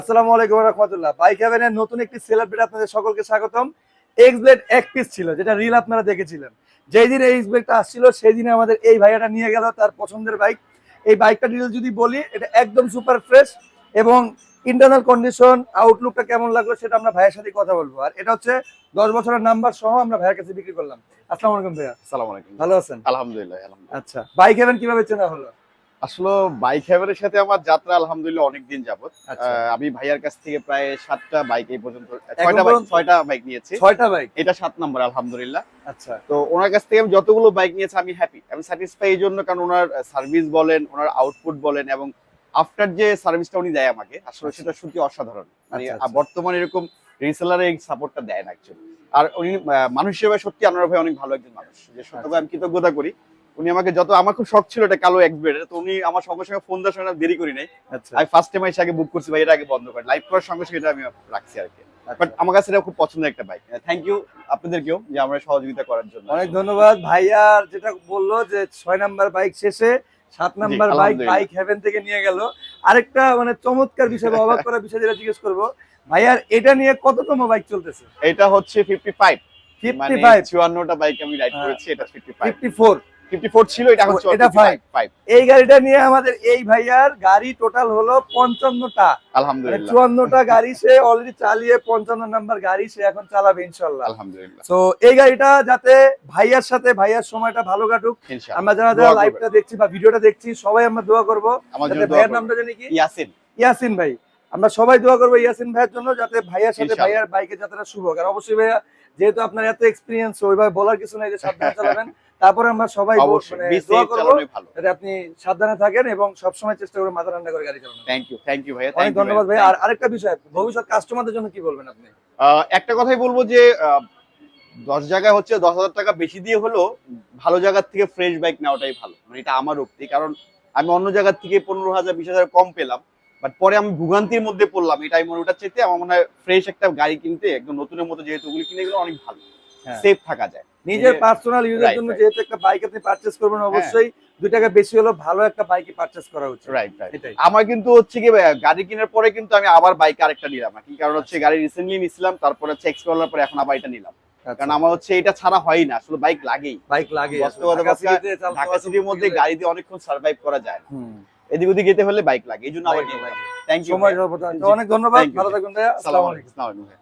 আসসালামু আলাইকুম ওয়া রাহমাতুল্লাহ। বাইক হেভেনের নতুন একটি সেলিব্রেট আপনাদের সকলকে স্বাগতম। এক্স ব্লেড এক পিস ছিল, যেটা রিল আপনারা দেখেছিলেন। যেই দিন এই এক্স ব্লেডটা আসছিল সেই দিনে আমাদের এই ভাইয়াটা নিয়ে গেল তার পছন্দের বাইক। এই বাইকটা ডিটেল যদি বলি, এটা একদম সুপার ফ্রেশ এবং ইন্টারনাল কন্ডিশন আউটলুকটা কেমন লাগলো সেটা আমরা ভাইয়ের সাথে কথা বলবো। আর এটা হচ্ছে 10 বছরের নাম্বার সহ আমরা ভাইয়ের কাছে বিক্রি করলাম। আসসালামু আলাইকুম ভাইয়া। আসসালামু আলাইকুম। ভালো আছেন? আলহামদুলিল্লাহ, আলহামদুলিল্লাহ। আচ্ছা, বাইক হেভেন কিভাবে চেনা হলো? আসলে বাইক হ্যাভারের সাথে আমার যাত্রা আলহামদুলিল্লাহ অনেকদিন যাবত। আচ্ছা, আমি ভাইয়ার কাছ থেকে প্রায় 7টা বাইক এই পর্যন্ত এখন 6টা বাইক পর্যন্ত 6টা বাইক নিয়েছি। 6টা বাইক। এটা 7 নাম্বার আলহামদুলিল্লাহ। আচ্ছা, তো ওনার কাছ থেকে আমি যতগুলো বাইক নিয়েছি আমি হ্যাপি। আমি স্যাটিসফাই এই জন্য, কারণ ওনার সার্ভিস বলেন, ওনার আউটপুট বলেন এবং আফটার যে সার্ভিসটা উনি দেয় আমাকে, আসলে আচ্ছা। সেটা সত্যি অসাধারণ। মানে আচ্ছা, আচ্ছা। বর্তমানে এরকম রিসেলারে এই সাপোর্টটা দেয় না অ্যাকচুয়ালি। আর উনি মানুষ হিসেবে সত্যি আনোয়ার ভাই অনেক ভালো একজন মানুষ। যে সত্যি আচ্ছা। আমি কৃতজ্ঞতা করি। উনি আমাকে আমার খুব শখ ছিল এটা কালো এক্সব্লেডের, তো উনি আমার সঙ্গে সঙ্গে ফোন দেওয়ার সঙ্গে দেরি করি নাই। আচ্ছা, আমি ফার্স্ট টাইম এসে আগে বুক করছি ভাই, এটা আগে বন্ধ করে লাইভ করার সঙ্গে সঙ্গে এটা আমি রাখছি আর কি। বাট আচ্ছা। আমার কাছে এটা খুব পছন্দের একটা বাইক। থ্যাংক ইউ আপনাদেরকেও যে আমরা সহযোগিতা করার জন্য। অনেক ধন্যবাদ ভাইয়ার, যেটা বললো যে 6 নাম্বার বাইক শেষে 7 নাম্বার বাইক আলহামদুলিল্লাহ। বাইক হেভেন থেকে নিয়ে গেল। আরেকটা মানে চমৎকার বিষয় বা অবাক করার বিষয় যেটা জিজ্ঞেস করবো, ভাইয়ার এটা নিয়ে কততম বাইক চলতেছে? এটা হচ্ছে 55, মানে 55, 54টা বাইক আমি রাইড করেছি। এটা 55, 54। 54 ছিল, এটা হচ্ছে এটা 55। এই গাড়িটা নিয়ে আমাদের এই ভাইয়ার গাড়ি টোটাল হলো 55টা। মানে আলহামদুলিল্লাহ, 54টা গাড়ি সে অলরেডি চালিয়ে 55 নাম্বার গাড়ি সে এখন চালাবে ইনশাআল্লাহ। আলহামদুলিল্লাহ। তো এই গাড়িটা যাতে ভাইয়ার সাথে ভাইয়ার সময়টা ভালো কাটুক, ইনশাআল্লাহ। আমরা যারা দোয়া যারা করবেন। লাইভটা দেখছি বা ভিডিওটা দেখছি সবাই আমরা দোয়া করব আমার জন্য যাতে দোয়া ভাইয়ার করবেন। নামটা জানি কি? ইয়াসিন। ইয়াসিন ভাই। আমরা সবাই দোয়া করবো ইয়াসিন ভাইয়ের জন্য, যাতে ভাইয়ার সাথে ইনশাআল্লাহ। ভাইয়ার বাইকের যাত্রা শুভ হোক। আর অবশ্যই ভাইয়া, যেহেতু আপনার এত এক্সপিরিয়েন্স, ওইভাবে বলার কিছু নাই যে সাবধানে চালাবেন। তারপরে আমরা সবাই অবশ্যই মানে বি দোয়া সেফ, করবো চালানোই ভালো। যাতে আপনি সাবধানে থাকেন এবং সবসময় চেষ্টা করবেন মাথা ঠান্ডা করে গাড়ি চালানো। থ্যাংক ইউ ভাইয়া। অনেক ধন্যবাদ ভাই। আর আরেকটা বিষয়, ভবিষ্যৎ কাস্টমারদের জন্য কি বলবেন আপনি? একটা কথাই বলবো যে 10 জায়গায় হচ্ছে 10,000 টাকা বেশি দিয়ে হলো ভালো জায়গার থেকে ফ্রেশ বাইক নেওয়াটাই ভালো। মানে এটা আমার উক্তি, কারণ আমি অন্য জায়গার থেকে 15,000 20,000 কম পেলাম, বাট পরে আমি ভোগান্তির মধ্যে পড়লাম। এটাই মনে, ওটার চাইতে আমার মনে হয় ফ্রেশ একটা গাড়ি কিনতে, একদম নতুনের মতো, যেহেতু ওগুলো কিনে গেলে অনেক ভালো, হ্যাঁ। সেফ থাকা যায় নিজের পার্সোনাল ইউজের রাইট, জন্য রাইট। যেহেতু একটা বাইক আপনি পারচেজ করবেন, অবশ্যই 2 টাকা বেশি হলো ভালো একটা বাইকই পারচেজ করা উচিত। Right, right. এটাই। আমার কিন্তু হচ্ছে কি গাড়ি কেনার পরে কিন্তু আমি আবার বাইক আরেকটা নিলাম। কি কারণ হচ্ছে গাড়ি রিসেন্টলি নিছিলাম, তারপরে হচ্ছে এক্সপ্লোরার পরে এখন আবার এটা নিলাম। কারণ আমার হচ্ছে এটা ছাড়া হয় না, আসলে বাইক লাগেই। বাইক লাগে বাস্তবতা ঢাকা কথা, সিটিতে চালাতে ঢাকা সিটির মধ্যে গেলে- গাড়ি দিয়ে অনেকক্ষণ সার্ভাইভ করা যায় না। হুম, এদিক ওদিক যেতে হলে বাইক লাগে, এই জন্য আবার বাইক লাগে। Thank you. সময় স্বল্পতা। তো অনেক ধন্যবাদ, ভালো থাকবেন ভাইয়া। আসসালামু আলাইকুম। আসসালামু আলাইকুম।